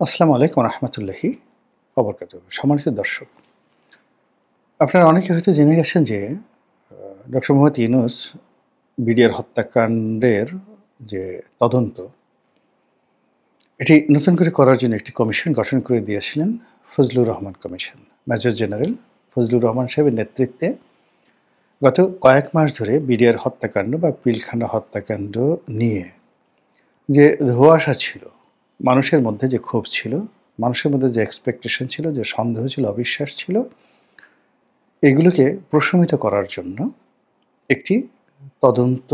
আসসালামু আলাইকুম রহমতুল্লাহি ওবরকাতুহ। সম্মানিত দর্শক, আপনারা অনেকে হয়তো জেনে গেছেন যে ডক্টর মোহাম্মদ ইউনূস বিডিআর হত্যাকাণ্ডের যে তদন্ত, এটি নতুন করে করার জন্য একটি কমিশন গঠন করে দিয়েছিলেন Fazlur Rahman commission. Major general Fazlur Rahman সাহেবের নেতৃত্বে গত কয়েক মাস ধরে বিডিআর হত্যাকাণ্ড বা পিলখানা হত্যাকাণ্ড নিয়ে যে ধোঁয়াশা ছিল, মানুষের মধ্যে যে ক্ষোভ ছিল, মানুষের মধ্যে যে এক্সপেকটেশন ছিল, যে সন্দেহ ছিল, অবিশ্বাস ছিল, এগুলোকে প্রশমিত করার জন্য একটি তদন্ত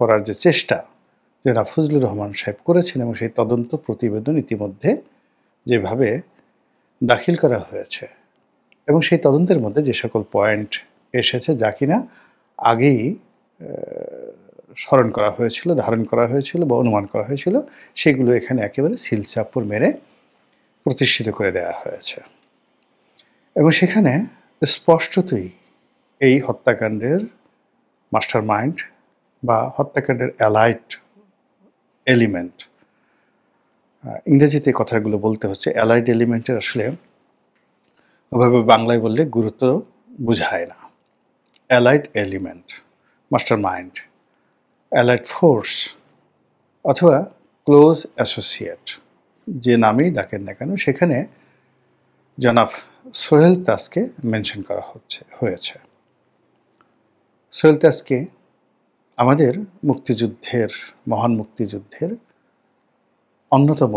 করার যে চেষ্টা জনাব ফজলুর রহমান সাহেব করেছেন, এবং সেই তদন্ত প্রতিবেদন ইতিমধ্যে যেভাবে দাখিল করা হয়েছে এবং সেই তদন্তের মধ্যে যে সকল পয়েন্ট এসেছে যা কিনা আগেই স্মরণ করা হয়েছিল, ধারণ করা হয়েছিল বা অনুমান করা হয়েছিল, সেগুলো এখানে একেবারে সিলচাপ্পর মেরে প্রতিষ্ঠিত করে দেওয়া হয়েছে। এবং সেখানে স্পষ্টতই এই হত্যাকাণ্ডের মাস্টার মাইন্ড বা হত্যাকাণ্ডের অ্যালাইড এলিমেন্ট, ইংরেজিতে কথাগুলো বলতে হচ্ছে, অ্যালাইড এলিমেন্টের আসলে ওভাবে বাংলায় বললে গুরুত্ব বোঝায় না। Allied element, master mind, allied force অথবা ক্লোজ অ্যাসোসিয়েট, যে নামেই ডাকেন না কেন, সেখানে জনাব সোহেল তাজকে মেনশন করা হয়েছে। সোহেল তাজকে আমাদের মুক্তিযুদ্ধের, মহান মুক্তিযুদ্ধের অন্যতম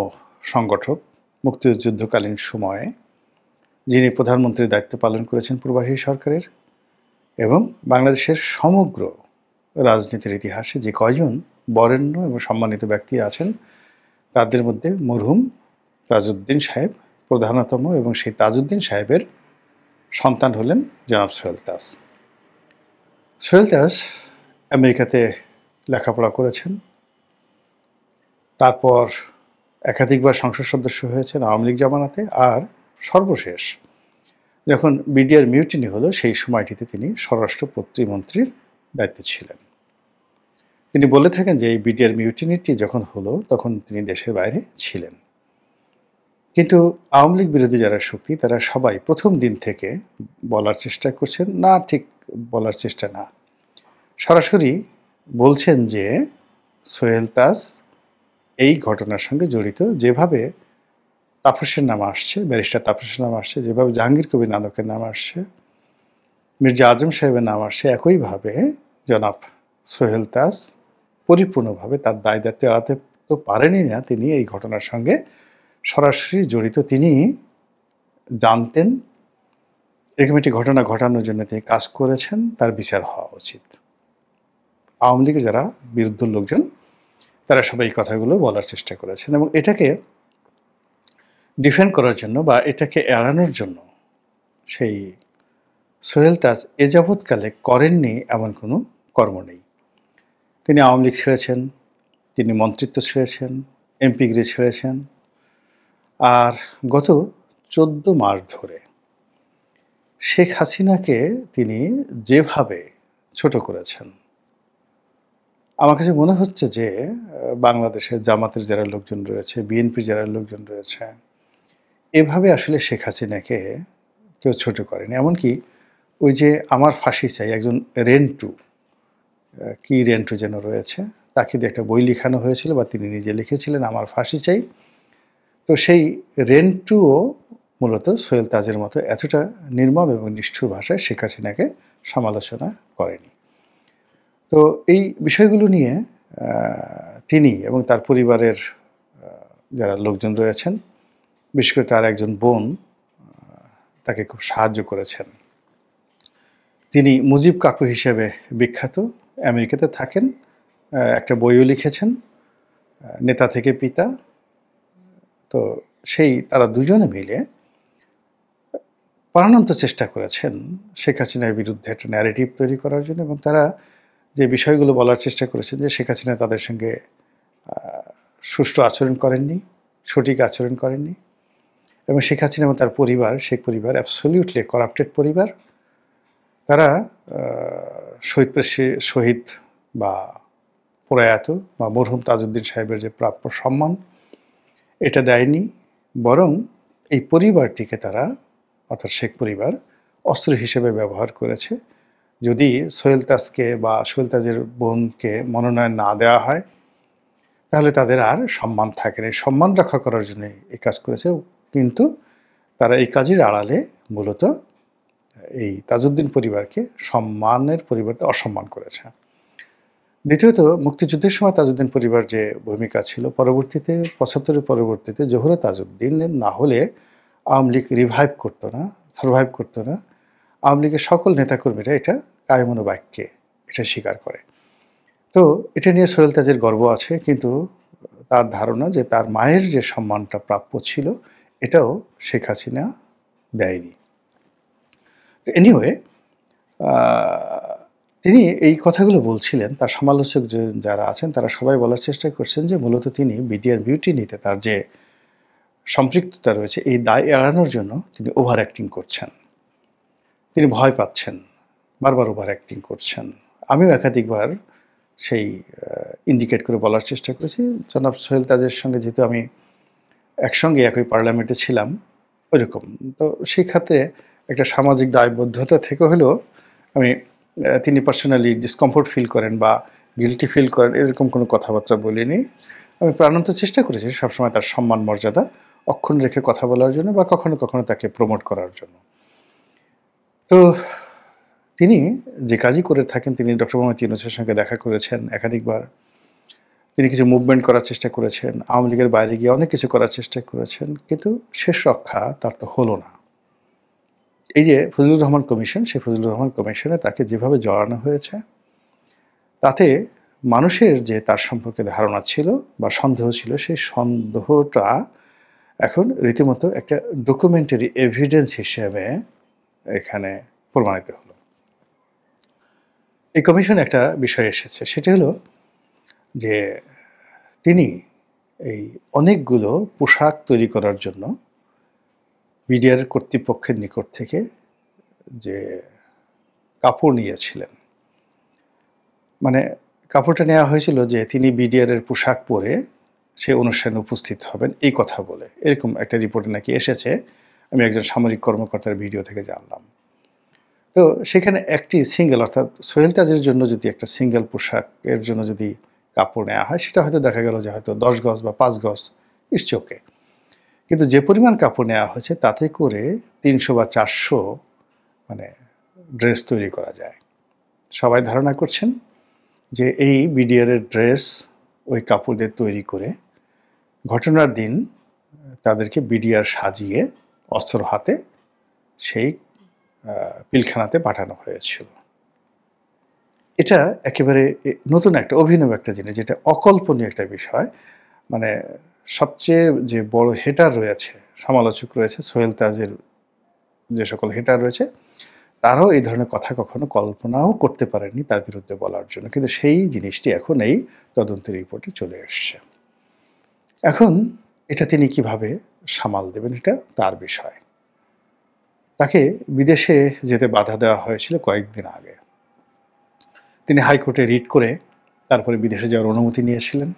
সংগঠক, মুক্তিযুদ্ধকালীন সময়ে যিনি প্রধানমন্ত্রীর দায়িত্ব পালন করেছেন প্রবাসী সরকারের, এবং বাংলাদেশের সমগ্র রাজনীতির ইতিহাসে যে কয়জন বরেণ্য এবং সম্মানিত ব্যক্তি আছেন, তাদের মধ্যে মরহুম তাজউদ্দিন সাহেব প্রধানতম, এবং সেই তাজউদ্দিন সাহেবের সন্তান হলেন জনাব সোহেল তাজ। সোহেল তাজ আমেরিকাতে লেখাপড়া করেছেন, তারপর একাধিকবার সংসদ সদস্য হয়েছেন আওয়ামী লীগ জামানাতে, আর সর্বশেষ যখন বিডিআর মিউটিনি হলো সেই সময়টিতে তিনি স্বরাষ্ট্র প্রতিমন্ত্রীর দায়িত্বে ছিলেন। তিনি বলে থাকেন যে এই বিডিআর মিউটিনিটি যখন হলো তখন তিনি দেশের বাইরে ছিলেন। কিন্তু আওয়ামী লীগ বিরোধী যারা শক্তি, তারা সবাই প্রথম দিন থেকে বলার চেষ্টা করছেন, না ঠিক বলার চেষ্টা না, সরাসরি বলছেন যে সোহেল তাজ এই ঘটনার সঙ্গে জড়িত। যেভাবে তাপসের নাম আসছে, ব্যারিস্টার তাপসের নাম আসছে, যেভাবে জাহাঙ্গীর কবির নানকের নাম আসছে, মির্জা আজম সাহেবের নাম আসছে, একইভাবে জনাব সোহেল তাজ পরিপূর্ণভাবে তার দায় দায়িত্ব এড়াতে তো পারেনই না, তিনি এই ঘটনার সঙ্গে সরাসরি জড়িত। তিনি জানতেন এরকম একটি ঘটনা ঘটানোর জন্য তিনি কাজ করেছেন, তার বিচার হওয়া উচিত। আওয়ামী লীগের যারা বিরুদ্ধ লোকজন, তারা সবাই এই কথাগুলো বলার চেষ্টা করেছেন, এবং এটাকে ডিফেন্ড করার জন্য বা এটাকে এড়ানোর জন্য সেই সোহেল তাজ এ যাবৎকালে করেননি এমন কোনো কর্ম নেই। তিনি আওয়ামী লীগ ছেড়েছেন, তিনি মন্ত্রিত্ব ছেড়েছেন, এমপিগিরি ছেড়েছেন, আর গত 14 মাস ধরে শেখ হাসিনাকে তিনি যেভাবে ছোট করেছেন, আমার কাছে মনে হচ্ছে যে বাংলাদেশের জামাতের যারা লোকজন রয়েছে, বিএনপির যারা লোকজন রয়েছে, এভাবে আসলে শেখ হাসিনাকে কেউ ছোট করেনি। এমনকি ওই যে আমার ফাঁসি চাই, একজন রেন্টু, কি রেন্টু যেন রয়েছে, তাকে দিয়ে একটা বই লেখানো হয়েছিল বা তিনি নিজে লিখেছিলেন আমার ফাঁসি চাই। তো সেই রেন্টুও মূলত সোহেল তাজের মতো এতটা নির্মম এবং নিষ্ঠুর ভাষায় শেখ হাসিনাকে সমালোচনা করেনি। তো এই বিষয়গুলো নিয়ে তিনি এবং তার পরিবারের যারা লোকজন রয়েছেন, বিশেষ করে তার একজন বোন তাকে খুব সাহায্য করেছেন। তিনি মুজিব কাকু হিসেবে বিখ্যাত, আমেরিকাতে থাকেন, একটা বইও লিখেছেন, নেতা থেকে পিতা। তো সেই তারা দুজনে মিলে প্রাণান্ত চেষ্টা করেছেন শেখ হাসিনার বিরুদ্ধে একটা ন্যারেটিভ তৈরি করার জন্য, এবং তারা যে বিষয়গুলো বলার চেষ্টা করেছেন যে শেখ হাসিনা তাদের সঙ্গে সুষ্ঠু আচরণ করেননি, সঠিক আচরণ করেননি, এবং শেখ হাসিনা এবং তার পরিবার, শেখ পরিবার অ্যাবসলিউটলি করাপ্টেড পরিবার। তারা শহীদ বা প্রয়াত বা মরহুম তাজউদ্দিন সাহেবের যে প্রাপ্য সম্মান, এটা দেয়নি, বরং এই পরিবারটিকে তারা, অর্থাৎ শেখ পরিবার, অস্ত্র হিসেবে ব্যবহার করেছে। যদি সোহেল তাজকে বা সোহেল তাজের বোনকে মনোনয়ন না দেওয়া হয়, তাহলে তাদের আর সম্মান থাকে না। সম্মান রক্ষা করার জন্য এই কাজ করেছে, কিন্তু তারা এই কাজের আড়ালে মূলত এই তাজউদ্দিন পরিবারকে সম্মানের পরিবর্তে অসম্মান করেছে। দ্বিতীয়ত, মুক্তিযুদ্ধের সময় তাজউদ্দিন পরিবার যে ভূমিকা ছিল, পরবর্তীতে ৭৫-এর পরবর্তীতে জোহরা তাজউদ্দিনের না হলে আওয়ামী লীগ রিভাইভ করতো না, সারভাইভ করতো না। আওয়ামী লীগের সকল নেতাকর্মীরা এটা কায়মনোবাক্যে এটা স্বীকার করে। তো এটা নিয়ে সোহেল তাজের গর্ব আছে, কিন্তু তার ধারণা যে তার মায়ের যে সম্মানটা প্রাপ্য ছিল, এটাও শেখ হাসিনা দেয়নি। এনিওয়ে, তিনি এই কথাগুলো বলছিলেন, তার সমালোচক যারা আছেন তারা সবাই বলার চেষ্টা করছেন যে মূলত তিনি বিডিআর মিউটিনিতে তার যে সম্পৃক্ততা রয়েছে, এই দায় এড়ানোর জন্য তিনি ওভার অ্যাক্টিং করছেন, তিনি ভয় পাচ্ছেন, বারবার ওভার অ্যাক্টিং করছেন। আমিও একাধিকবার সেই ইন্ডিকেট করে বলার চেষ্টা করেছি। জনাব সোহেল তাজের সঙ্গে যেহেতু আমি একসঙ্গে একই পার্লামেন্টে ছিলাম, ওইরকম তো সেই খাতে একটা সামাজিক দায়বদ্ধতা থেকে হলেও আমি তিনি পার্সোনালি ডিসকমফোর্ট ফিল করেন বা গিলটি ফিল করেন এরকম কোনো কথাবার্তা বলিনি। আমি প্রাণান্ত চেষ্টা করেছি সবসময় তার সম্মান মর্যাদা অক্ষুণ্ণ রেখে কথা বলার জন্য বা কখনো কখনো তাকে প্রমোট করার জন্য। তো তিনি যে কাজই করে থাকেন, তিনি ডক্টর মোহাম্মদ ইউনূসের সঙ্গে দেখা করেছেন একাধিকবার, তিনি কিছু মুভমেন্ট করার চেষ্টা করেছেন, আওয়ামী লীগের বাইরে গিয়ে অনেক কিছু করার চেষ্টা করেছেন, কিন্তু শেষ রক্ষা তার তো হলো না। এই যে ফজলুর রহমান কমিশন, সেই ফজলুর রহমান কমিশনে তাকে যেভাবে জড়ানো হয়েছে, তাতে মানুষের যে তার সম্পর্কে ধারণা ছিল বা সন্দেহ ছিল, সেই সন্দেহটা এখন রীতিমতো একটা ডকুমেন্টারি এভিডেন্স হিসেবে এখানে প্রমাণিত হলো। এই কমিশনে একটা বিষয় এসেছে, সেটা হলো যে তিনি এই অনেকগুলো পোশাক তৈরি করার জন্য বিডিআর কর্তৃপক্ষের নিকট থেকে যে কাপড় নিয়েছিলেন, মানে কাপড়টা নেওয়া হয়েছিল যে তিনি বিডিআরের পোশাক পরে সে অনুষ্ঠানে উপস্থিত হবেন, এই কথা বলে। এরকম একটা রিপোর্টে নাকি এসেছে, আমি একজন সামরিক কর্মকর্তার ভিডিও থেকে জানলাম। তো সেখানে একটি সিঙ্গেল, অর্থাৎ সোহেল তাজের জন্য যদি একটা সিঙ্গেল পোশাকের জন্য যদি কাপড় নেওয়া হয়, সেটা হয়তো দেখা গেল যে হয়তো 10 গজ বা 5 গজ, ইটস ওকে। কিন্তু যে পরিমাণ কাপড় নেওয়া হয়েছে তাতে করে 300 বা 400 মানে ড্রেস তৈরি করা যায়। সবাই ধারণা করছেন যে এই বিডিআরের ড্রেস ওই কাপড় দিয়ে তৈরি করে ঘটনার দিন তাদেরকে বিডিআর সাজিয়ে অস্ত্র হাতে সেই পিলখানাতে পাঠানো হয়েছিল। এটা একেবারে নতুন একটা অভিনব একটা জিনিস, যেটা অকল্পনীয় একটা বিষয়। মানে সবচেয়ে যে বড় হেটার রয়েছে, সমালোচক রয়েছে, সোহেল তাজের যে সকল হেটার রয়েছে, তারাও এই ধরনের কথা কখনো কল্পনাও করতে পারেনি তার বিরুদ্ধে বলার জন্য, কিন্তু সেই জিনিসটি এখন এই তদন্তের রিপোর্টে চলে এসছে। এখন এটা তিনি কিভাবে সামাল দেবেন, এটা তার বিষয়। তাকে বিদেশে যেতে বাধা দেওয়া হয়েছিল কয়েকদিন আগে। তিনি হাইকোর্টে রিট করে তারপরে বিদেশে যাওয়ার অনুমতি নিয়েছিলেন।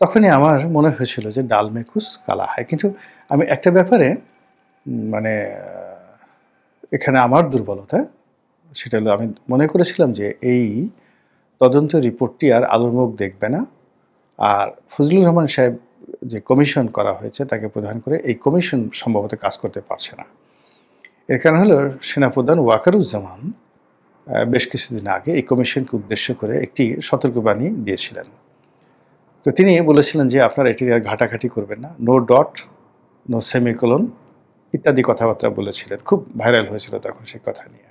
তখনই আমার মনে হয়েছিল যে ডাল মে কুছ কালা হয়। কিন্তু আমি একটা ব্যাপারে মানে এখানে আমার দুর্বলতা, সেটা হলো আমি মনে করেছিলাম যে এই তদন্ত রিপোর্টটি আর আলোর মুখ দেখবে না, আর ফজলুর রহমান সাহেব যে কমিশন করা হয়েছে তাকে প্রধান করে এই কমিশন সম্ভবত কাজ করতে পারছে না। এর কারণ হলো সেনাপ্রধান ওয়াকারুজ্জামান বেশ কিছুদিন আগে এই কমিশনকে উদ্দেশ্য করে একটি সতর্কবাণী দিয়েছিলেন। তো তিনি বলেছিলেন যে আপনারা এটি আর ঘাটাঘাটি করবেন না, নো ডট, নো সেমিকোলন ইত্যাদি কথাবার্তা বলেছিলেন। খুব ভাইরাল হয়েছিল তখন সেই কথা নিয়ে।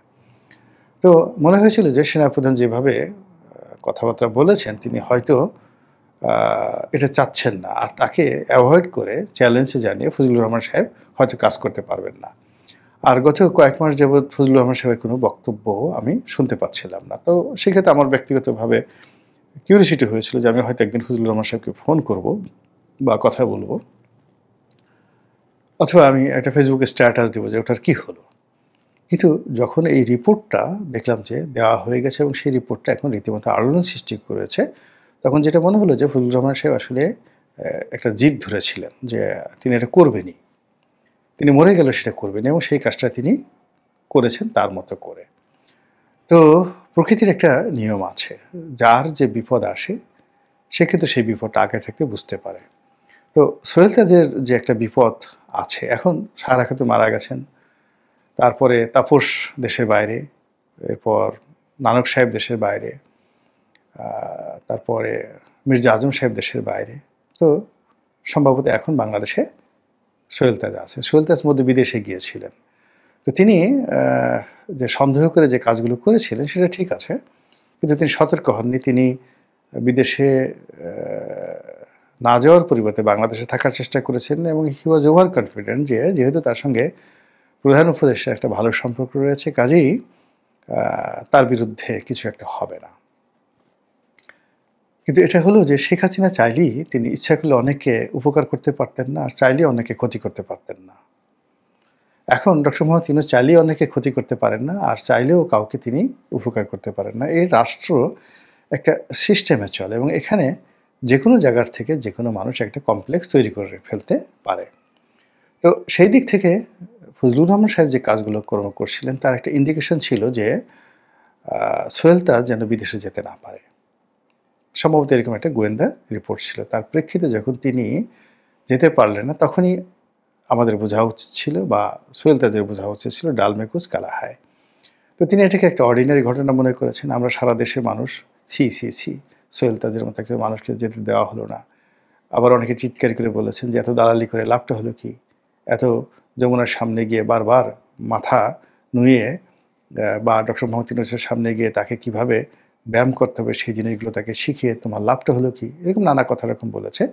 তো মনে হয়েছিল যে সেনাপ্রধান যেভাবে কথাবার্তা বলেছেন, তিনি হয়তো এটা চাচ্ছেন না, আর তাকে অ্যাভয়েড করে চ্যালেঞ্জে জানিয়ে ফজলুর রহমান সাহেব হয়তো কাজ করতে পারবেন না। আর গত কয়েক মাস যাবৎ ফজলুর রহমান সাহেবের কোনো বক্তব্য আমি শুনতে পাচ্ছিলাম না। তো সেক্ষেত্রে আমার ব্যক্তিগতভাবে কিউরিওসিটি হয়েছিল যে আমি হয়তো একদিন ফজলুর রহমান সাহেবকে ফোন করব বা কথা বলবো, অথবা আমি একটা ফেসবুকে স্ট্যাটাস দেবো যে ওটার কী হলো। কিন্তু যখন এই রিপোর্টটা দেখলাম যে দেওয়া হয়ে গেছে এবং সেই রিপোর্টটা এখন রীতিমতো আলোড়ন সৃষ্টি করেছে, তখন যেটা মনে হলো যে ফজলুর রহমান সাহেব আসলে একটা জিদ ধরেছিলেন যে তিনি এটা করবেনই। তিনি মরে গেলেও সেটা করবেন এবং সেই কাজটা তিনি করেছেন তার মতো করে। তো প্রকৃতির একটা নিয়ম আছে। যার যে বিপদ আসে সে কিন্তু সেই বিপদটা আগে থাকতে বুঝতে পারে। তো সোহেল তাজের যে একটা বিপদ আছে, এখন সারা খাতুন মারা গেছেন। তারপরে তাপস দেশের বাইরে, এরপর নানক সাহেব দেশের বাইরে, তারপরে মির্জা আজম সাহেব দেশের বাইরে। তো সম্ভবত এখন বাংলাদেশে সোহেল তাজ আছে। সোহেল তাজ মধ্যে বিদেশে গিয়েছিলেন। তো তিনি যে সন্দেহ করে যে কাজগুলো করেছিলেন সেটা ঠিক আছে, কিন্তু তিনি সতর্ক হননি। তিনি বিদেশে না যাওয়ার পরিবর্তে বাংলাদেশে থাকার চেষ্টা করেছেন এবং হি ওয়াজ ওভার কনফিডেন্ট যে যেহেতু তার সঙ্গে প্রধান উপদেষ্টার একটা ভালো সম্পর্ক রয়েছে, কাজেই তার বিরুদ্ধে কিছু একটা হবে না। কিন্তু এটা হলো যে শেখ হাসিনা চাইলেই তিনি ইচ্ছা করলে অনেককে উপকার করতে পারতেন না, আর চাইলেই অনেকে ক্ষতি করতে পারতেন না। এখন ডক্টর মোহাম্মদ ইউনূস চাইলেই অনেকে ক্ষতি করতে পারেন না, আর চাইলেও কাউকে তিনি উপকার করতে পারেন না। এই রাষ্ট্র একটা সিস্টেমে চলে এবং এখানে যে কোনো জায়গার থেকে যে কোনো মানুষ একটা কমপ্লেক্স তৈরি করে ফেলতে পারে। তো সেই দিক থেকে ফজলুর রহমান সাহেব যে কাজগুলো কর্ম করছিলেন তার একটা ইন্ডিকেশন ছিল যে সোহেল তাজ যেন বিদেশে যেতে না পারে। সম্ভবত এরকম একটা গোয়েন্দা রিপোর্ট ছিল। তার প্রেক্ষিতে যখন তিনি যেতে পারলেন না, তখনই আমাদের বোঝা উচিত ছিল বা সোহেল তাজের বোঝা উচিত ছিল ডাল মে কুছ কালা হায়। তো তিনি এটাকে একটা অর্ডিনারি ঘটনা মনে করেছেন। আমরা সারা দেশের মানুষ ছি ছি ছি, সোহেল তাজের মতো একটা মানুষকে যেতে দেওয়া হলো না। আবার অনেকে চিৎকার করে বলেছেন যে এত দালালি করে লাভটা হলো কি, এত যমুনার সামনে গিয়ে বারবার মাথা নুয়ে বা ডক্টর মোহাম্মদ ইউনূসের সামনে গিয়ে তাকে কিভাবে ব্যায়াম করতে হবে সেই জিনিসগুলো তাকে শিখিয়ে তোমার লাভটা হলো কি, এরকম নানা কথা রকম বলেছে।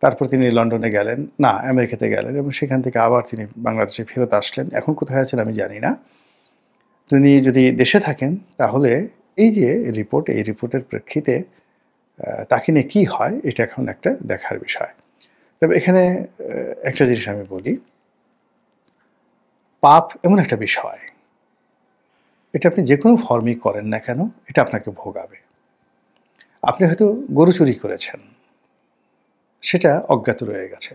তারপর তিনি লন্ডনে গেলেন, না আমেরিকাতে গেলেন এবং সেখান থেকে আবার তিনি বাংলাদেশে ফেরত আসলেন। এখন কোথায় আছেন আমি জানি না। তিনি যদি দেশে থাকেন তাহলে এই যে রিপোর্ট, এই রিপোর্টের প্রেক্ষিতে তাকে নিয়ে কী হয় এটা এখন একটা দেখার বিষয়। তবে এখানে একটা জিনিস আমি বলি, পাপ এমন একটা বিষয়, এটা আপনি যে কোনো ফর্মই করেন না কেন এটা আপনাকে ভোগাবে। আপনি হয়তো গরু চুরি করেছেন, সেটা অজ্ঞাত রয়ে গেছে,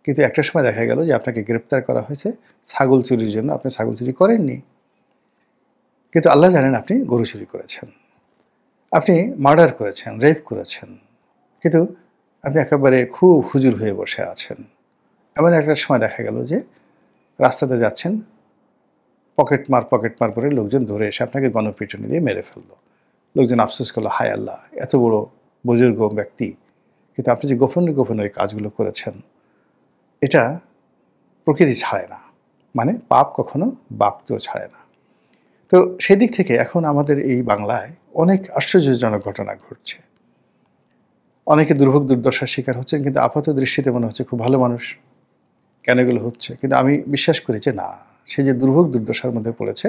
কিন্তু একটা সময় দেখা গেল যে আপনাকে গ্রেপ্তার করা হয়েছে ছাগল চুরির জন্য। আপনি ছাগল চুরি করেননি, কিন্তু আল্লাহ জানেন আপনি গরু চুরি করেছেন। আপনি মার্ডার করেছেন, রেপ করেছেন, কিন্তু আপনি একেবারে খুব হুজুর হয়ে বসে আছেন। এমন একটা সময় দেখা গেল যে রাস্তাতে যাচ্ছেন, পকেট মার করে লোকজন ধরে এসে আপনাকে গণপিটুনি দিয়ে মেরে ফেললো। লোকজন আফসোস করলো, হায় আল্লাহ, এত বড় বুজুর্গ ব্যক্তি, কিন্তু আপনি যে গোপনে গোপনে ওই কাজগুলো করেছেন, এটা প্রকৃতি ছাড়ে না। মানে পাপ কখনো বাপকেও ছাড়ে না। তো সেদিক থেকে এখন আমাদের এই বাংলায় অনেক আশ্চর্যজনক ঘটনা ঘটছে। অনেকে দুর্ভোগ দুর্দশার শিকার হচ্ছেন, কিন্তু আপাত দৃষ্টিতে মনে হচ্ছে খুব ভালো মানুষ। কেন এগুলো হচ্ছে? কিন্তু আমি বিশ্বাস করি যে না, সে যে দুর্ভোগ দুর্দশার মধ্যে পড়েছে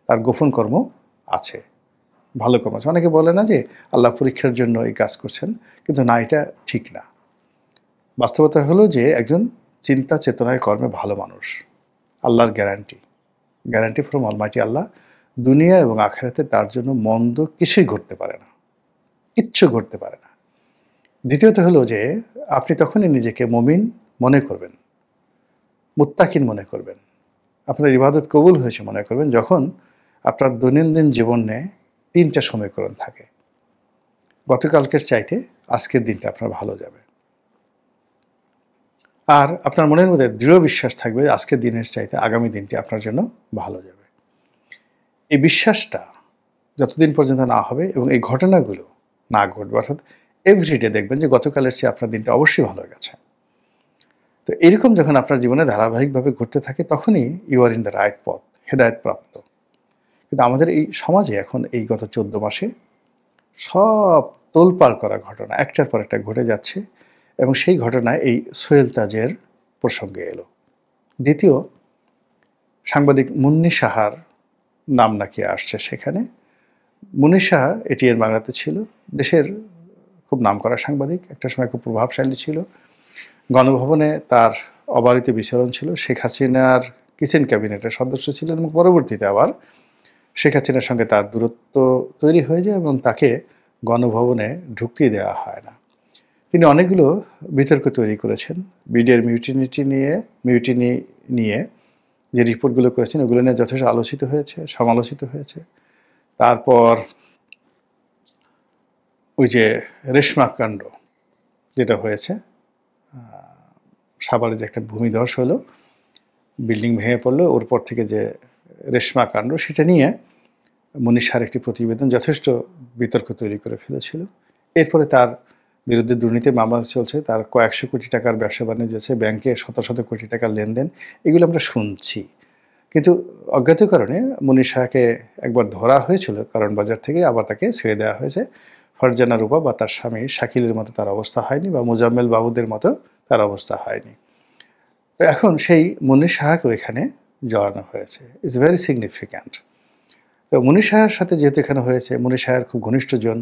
তার গোপন কর্ম আছে, ভালো কর্ম আছে। অনেকে বলে না যে আল্লাহ পরীক্ষার জন্য এই কাজ করছেন, কিন্তু না, এটা ঠিক না। বাস্তবতা হলো যে একজন চিন্তা চেতনায় কর্মে ভালো মানুষ আল্লাহর গ্যারান্টি ফ্রম অলমাইটি আল্লাহ, দুনিয়া এবং আখিরাতে তার জন্য মন্দ কিছুই ঘটতে পারে না, কিচ্ছু ঘটতে পারে না। দ্বিতীয়ত হলো যে আপনি তখনই নিজেকে মুমিন মনে করবেন, মুত্তাকিন মনে করবেন, আপনার ইবাদত কবুল হয়েছে মনে করবেন, যখন আপনার দৈনন্দিন জীবনে ৩টা সমীকরণ থাকে। গতকালকের চাইতে আজকের দিনটা আপনার ভালো যাবে, আর আপনার মনের মধ্যে দৃঢ় বিশ্বাস থাকবে আজকের দিনের চাইতে আগামী দিনটি আপনার জন্য ভালো যাবে। এই বিশ্বাসটা যতদিন পর্যন্ত না হবে এবং এই ঘটনাগুলো না ঘটবে, অর্থাৎ এভরিডে দেখবেন যে গতকালের চেয়ে আপনার দিনটা অবশ্যই ভালো গেছে। তো এরকম যখন আপনার জীবনে ধারাবাহিকভাবে ঘটতে থাকে তখনই you are in the right পথ, হেদায়েতপ্রাপ্ত। কিন্তু আমাদের এই সমাজে এখন এই গত 14 মাসে সব তোলপাড় করা ঘটনা একটার পর একটা ঘটে যাচ্ছে এবং সেই ঘটনায় এই সোহেল তাজের প্রসঙ্গে এলো। দ্বিতীয়, সাংবাদিক মুন্নি সাহার নাম নাকি আসছে সেখানে। মুন্নি সাহা এটিএন বাংলাতে ছিল, দেশের খুব নামকরা সাংবাদিক, একটা সময় খুব প্রভাবশালী ছিল। গণভবনে তার অবারিত বিচরণ ছিল, শেখ হাসিনার কিচেন ক্যাবিনেটের সদস্য ছিলেন এবং পরবর্তীতে আবার শেখ হাসিনার সঙ্গে তার দূরত্ব তৈরি হয়ে যায় এবং তাকে গণভবনে ঢুকতে দেওয়া হয় না। তিনি অনেকগুলো বিতর্ক তৈরি করেছেন। বিডিআর মিউটিনি নিয়ে যে রিপোর্টগুলো করেছেন ওগুলো নিয়ে যথেষ্ট আলোচিত হয়েছে, সমালোচিত হয়েছে। তারপর ওই যে রেশমা কাণ্ড যেটা হয়েছে, সাভারে যে একটা ভূমিধস হলো, বিল্ডিং ভেঙে পড়লো, ওর পর থেকে যে রেশমা কাণ্ড, সেটা নিয়ে মনীষ শাহর একটি প্রতিবেদন যথেষ্ট বিতর্ক তৈরি করে ফেলেছিল। এরপরে তার বিরুদ্ধে দুর্নীতির মামলা চলছে, তার কয়েকশো কোটি টাকার ব্যবসা বাণিজ্য আছে, ব্যাংকে শত শত কোটি টাকার লেনদেন, এগুলো আমরা শুনছি। কিন্তু অজ্ঞাত কারণে মনীষ শাহকে একবার ধরা হয়েছিল কারণ বাজার থেকে, আবার তাকে ছেড়ে দেওয়া হয়েছে। ফারজানা রূপা বা তার স্বামী শাকিলের মতো তার অবস্থা হয়নি, বা মোজাম্মেল বাবুদের মতো তার অবস্থা হয়নি। তো এখন সেই মনীষ শাহকেও এখানে জড়ানো হয়েছে। It's very significant. তো মনীষ শাহের সাথে যেহেতু এখানে হয়েছে, মনীষ শাহের খুব ঘনিষ্ঠজন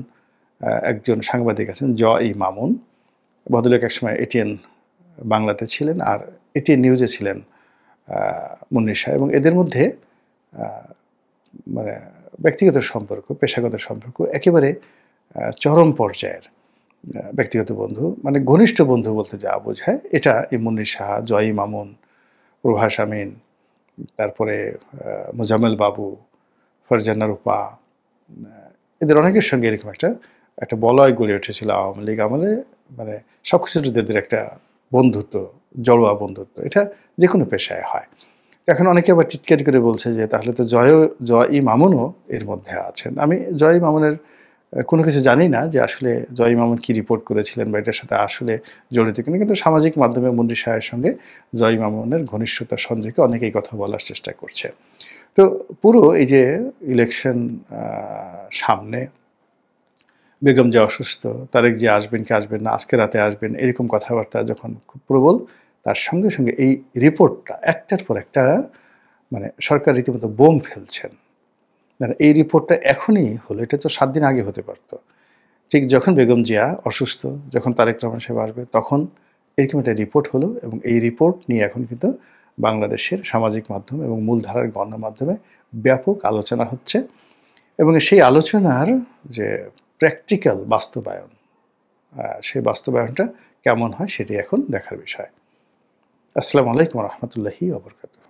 একজন সাংবাদিক আছেন মামুন। ভদ্রলোক একসময় এটিএন বাংলাতে ছিলেন, আর এটিএন নিউজে ছিলেন মনীষ শাহ, এবং এদের মধ্যে মানে ব্যক্তিগত সম্পর্ক, পেশাগত সম্পর্ক একেবারে চরম পর্যায়ের। ব্যক্তিগত বন্ধু মানে ঘনিষ্ঠ বন্ধু বলতে যা বোঝায়, এটা এই মনীষ শাহ, মামুন, প্রভাস আমিন, তারপরে মোজাম্মেল বাবু, ফারজানা রূপা, এদের অনেকের সঙ্গে এরকম একটা বলয় গড়ে উঠেছিল আওয়ামী লীগ আমলে। মানে সব কিছুর এদের একটা বন্ধুত্ব, জড়োয়া বন্ধুত্ব, এটা যে কোনো পেশায় হয়। এখন অনেকে আবার টিটকারি করে বলছে যে তাহলে তো মামুনও এর মধ্যে আছেন। আমি মামুনের কোনো কিছু জানি না যে আসলে মামুন কি রিপোর্ট করেছিলেন বা এটার সাথে আসলে জড়িত কিনা, কিন্তু সামাজিক মাধ্যমে মন্ত্রী সাহের সঙ্গে মামুনের ঘনিষ্ঠতার সংযোগে অনেকেই কথা বলার চেষ্টা করছে। তো পুরো এই যে ইলেকশন সামনে, বেগম যে অসুস্থ, তারেক যে আসবেন কি আসবেন না, আজকে রাতে আসবেন, এরকম কথাবার্তা যখন খুব প্রবল, তার সঙ্গে সঙ্গে এই রিপোর্টটা একটার পর একটা, মানে সরকার রীতিমতো বোম ফেলছেন। এই রিপোর্টটা এখনই হলো, এটা তো 7 দিন আগে হতে পারতো। ঠিক যখন বেগম জিয়া অসুস্থ, যখন তারেক রহমান সাহেব আসবে, তখন এরকম একটা রিপোর্ট হলো, এবং এই রিপোর্ট নিয়ে এখন কিন্তু বাংলাদেশের সামাজিক মাধ্যম এবং মূলধারার গণমাধ্যমে ব্যাপক আলোচনা হচ্ছে, এবং সেই আলোচনার যে প্র্যাকটিক্যাল বাস্তবায়ন, সেই বাস্তবায়নটা কেমন হয় সেটি এখন দেখার বিষয়। আসসালামু আলাইকুম রহমতুল্লাহি ওয়া বারাকাতুহু।